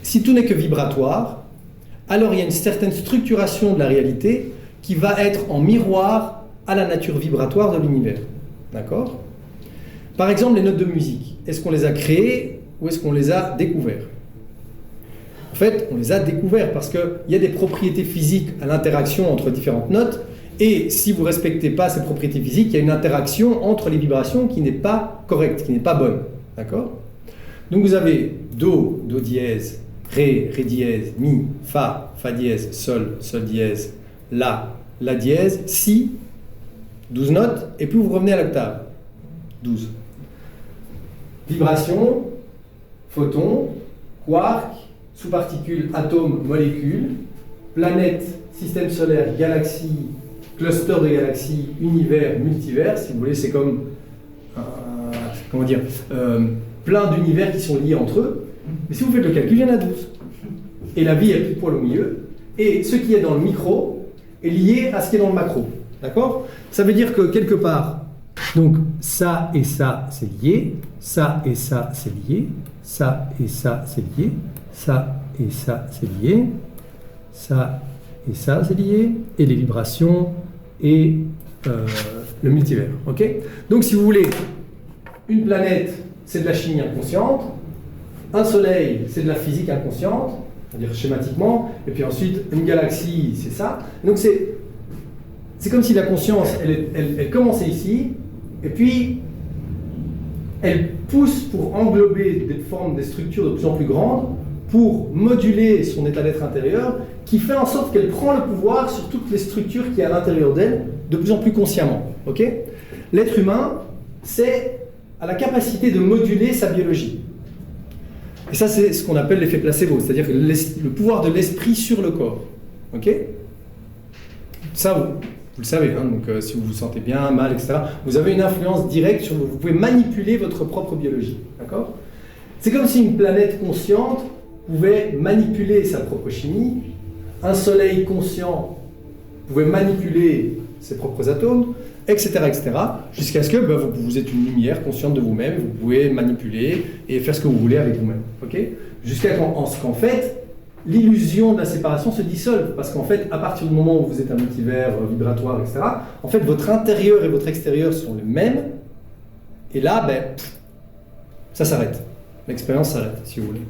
si tout n'est que vibratoire, alors il y a une certaine structuration de la réalité qui va être en miroir à la nature vibratoire de l'univers. D'accord? Par exemple, les notes de musique. Est-ce qu'on les a créées ou est-ce qu'on les a découvertes? En fait, on les a découvertes parce qu'il y a des propriétés physiques à l'interaction entre différentes notes, et si vous ne respectez pas ces propriétés physiques, il y a une interaction entre les vibrations qui n'est pas correcte, qui n'est pas bonne. D'accord? Donc vous avez Do, Do dièse, Ré, Ré dièse, Mi, Fa, Fa dièse, Sol, Sol dièse, La, La dièse, Si, 12 notes, et puis vous revenez à l'octave. 12. Vibration, photon, quark, sous-particules, atomes, molécules, planète, système solaire, galaxie, cluster de galaxies, univers, multivers, si vous voulez, c'est comme plein d'univers qui sont liés entre eux. Mais si vous faites le calcul, il y en a 12. Et la vie est plus poil au milieu. Et ce qui est dans le micro est lié à ce qui est dans le macro. D'accord? Ça veut dire que quelque part, donc ça et ça c'est lié, ça et ça c'est lié, ça et ça c'est lié, ça et ça c'est lié, ça et ça c'est lié, et les vibrations et le multivers. Ok? Donc si vous voulez, une planète c'est de la chimie inconsciente, un soleil c'est de la physique inconsciente, c'est-à-dire schématiquement, et puis ensuite une galaxie c'est ça. Donc c'est comme si la conscience, elle commençait ici, et puis elle pousse pour englober des formes, des structures de plus en plus grandes, pour moduler son état d'être intérieur, qui fait en sorte qu'elle prend le pouvoir sur toutes les structures qui y a à l'intérieur d'elle, de plus en plus consciemment. Okay? L'être humain, a la capacité de moduler sa biologie. Et ça, c'est ce qu'on appelle l'effet placebo, c'est-à-dire le pouvoir de l'esprit sur le corps. Ok? Ça, vous le savez, hein, donc si vous vous sentez bien, mal, etc., vous avez une influence directe sur vous pouvez manipuler votre propre biologie. D'accord? C'est comme si une planète consciente pouvait manipuler sa propre chimie, un soleil conscient pouvait manipuler ses propres atomes, etc., etc., jusqu'à ce que vous êtes une lumière consciente de vous-même, vous pouvez manipuler et faire ce que vous voulez avec vous-même. Okay? Jusqu'à ce qu'en fait, l'illusion de la séparation se dissolve, parce qu'en fait, à partir du moment où vous êtes un multivers vibratoire, etc., en fait, votre intérieur et votre extérieur sont les mêmes, et là, ça s'arrête. L'expérience s'arrête, si vous voulez.